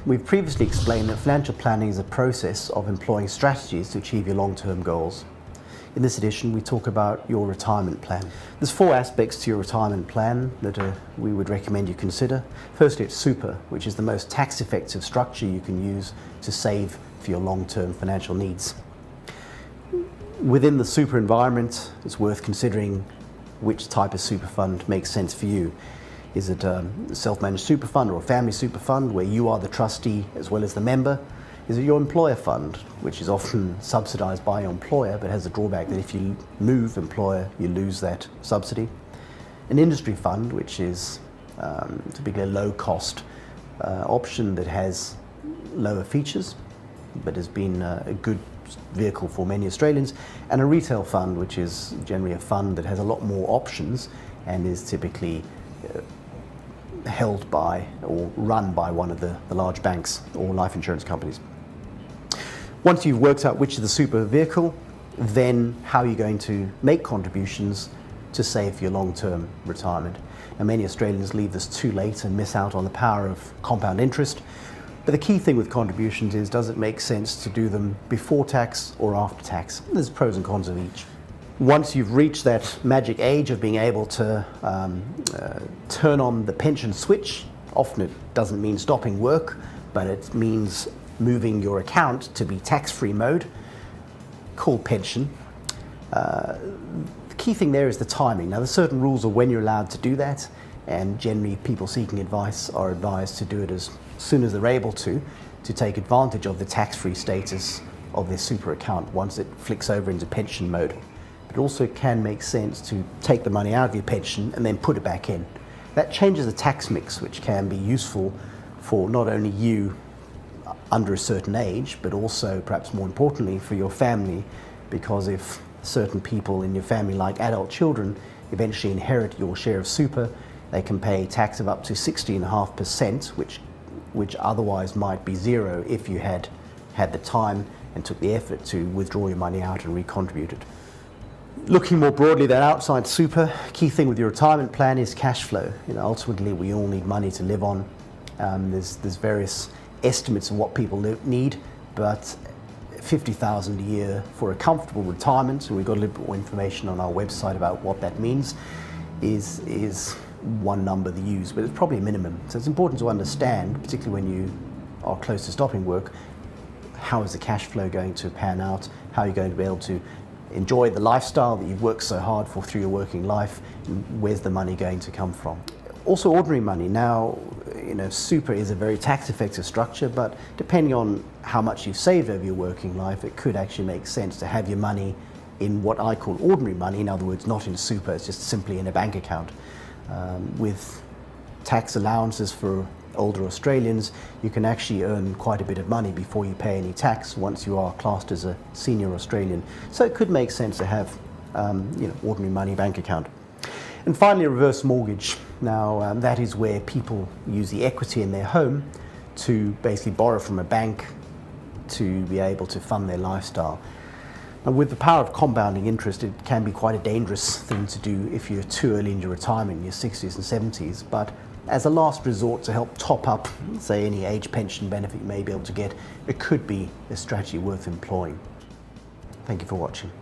We've previously explained that financial planning is a process of employing strategies to achieve your long-term goals. In this edition, we talk about your retirement plan. There's 4 aspects to your retirement plan that we would recommend you consider. Firstly, it's super, which is the most tax-effective structure you can use to save for your long-term financial needs. Within the super environment, it's worth considering which type of super fund makes sense for you. Is it a self-managed super fund or a family super fund where you are the trustee as well as the member? Is it your employer fund, which is often subsidized by your employer but has the drawback that if you move employer, you lose that subsidy? An industry fund, which is typically a low-cost option that has lower features but has been a good vehicle for many Australians, and a retail fund, which is generally a fund that has a lot more options and is typically held by or run by one of the large banks or life insurance companies. Once you've worked out which is the super vehicle, then how are you going to make contributions to save for your long-term retirement? Now, many Australians leave this too late and miss out on the power of compound interest. But the key thing with contributions is, does it make sense to do them before tax or after tax? There's pros and cons of each. Once you've reached that magic age of being able to turn on the pension switch, often it doesn't mean stopping work, but it means moving your account to be tax-free mode, called pension. The key thing there is the timing. Now, there's certain rules of when you're allowed to do that, and generally people seeking advice are advised to do it as soon as they're able to take advantage of the tax-free status of their super account once it flicks over into pension mode. But it also can make sense to take the money out of your pension and then put it back in. That changes the tax mix, which can be useful for not only you under a certain age, but also, perhaps more importantly, for your family, because if certain people in your family, like adult children, eventually inherit your share of super, they can pay tax of up to 60.5%, which otherwise might be zero if you had the time and took the effort to withdraw your money out and recontribute it. Looking more broadly than outside super, key thing with your retirement plan is cash flow. Ultimately, we all need money to live on. There's various estimates of what people need, but $50,000 a year for a comfortable retirement, and we've got a little bit more information on our website about what that means, is one number to use, but it's probably a minimum. So it's important to understand, particularly when you are close to stopping work, how is the cash flow going to pan out, how are you going to be able to enjoy the lifestyle that you've worked so hard for through your working life, and where's the money going to come from. Also, ordinary money. Now, super is a very tax-effective structure, but depending on how much you've saved over your working life, it could actually make sense to have your money in what I call ordinary money. In other words, not in super, it's just simply in a bank account. With tax allowances for older Australians, you can actually earn quite a bit of money before you pay any tax once you are classed as a senior Australian. So it could make sense to have ordinary money bank account. And finally, a reverse mortgage. Now, that is where people use the equity in their home to basically borrow from a bank to be able to fund their lifestyle. Now, with the power of compounding interest, it can be quite a dangerous thing to do if you're too early in your retirement, in your 60s and 70s. But as a last resort to help top up, say, any age pension benefit you may be able to get, it could be a strategy worth employing. Thank you for watching.